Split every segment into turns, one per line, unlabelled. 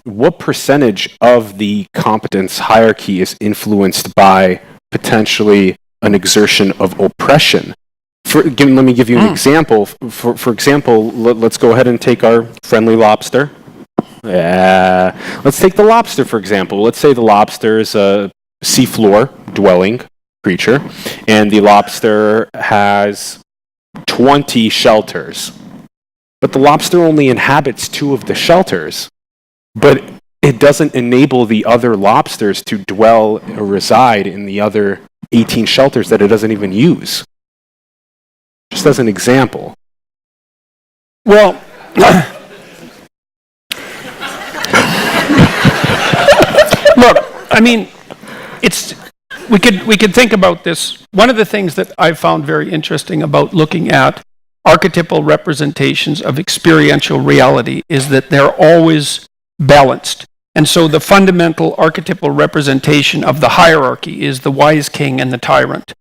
what percentage of the competence hierarchy is influenced by potentially an exertion of oppression? Let me give you an example. For example, let's go ahead and take our friendly lobster. Let's take the lobster, for example. Let's say the lobster is a seafloor dwelling creature, and the lobster has 20 shelters. But the lobster only inhabits 2 of the shelters. But it doesn't enable the other lobsters to dwell or reside in the other 18 shelters that it doesn't even use. Just as an example.
Well, look, I mean, we could think about this. One of the things that I found very interesting about looking at archetypal representations of experiential reality is that they're always balanced. And so the fundamental archetypal representation of the hierarchy is the wise king and the tyrant.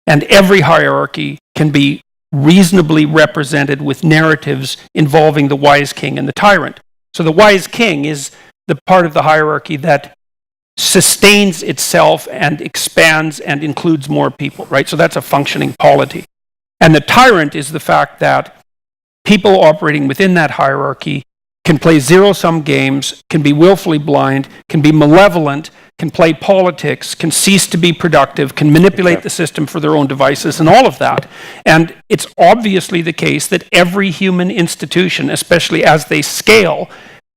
And every hierarchy can be reasonably represented with narratives involving the wise king and the tyrant. So the wise king is the part of the hierarchy that sustains itself and expands and includes more people, right? So that's a functioning polity. And the tyrant is the fact that people operating within that hierarchy can play zero-sum games, can be willfully blind, can be malevolent, can play politics, can cease to be productive, can manipulate the system for their own devices, and all of that. And it's obviously the case that every human institution, especially as they scale,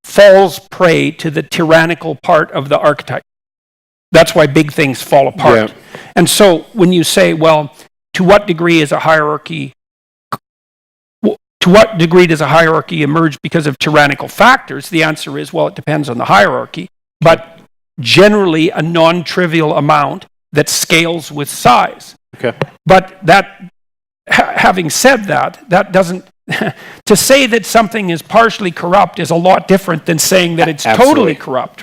falls prey to the tyrannical part of the archetype. That's why big things fall apart. Yeah. And so when you say, well, to what degree is a hierarchy does a hierarchy emerge because of tyrannical factors? The answer is, well, it depends on the hierarchy, but generally a non-trivial amount that scales with size.
Okay.
But that, having said that, that doesn't, to say that something is partially corrupt is a lot different than saying that it's totally corrupt,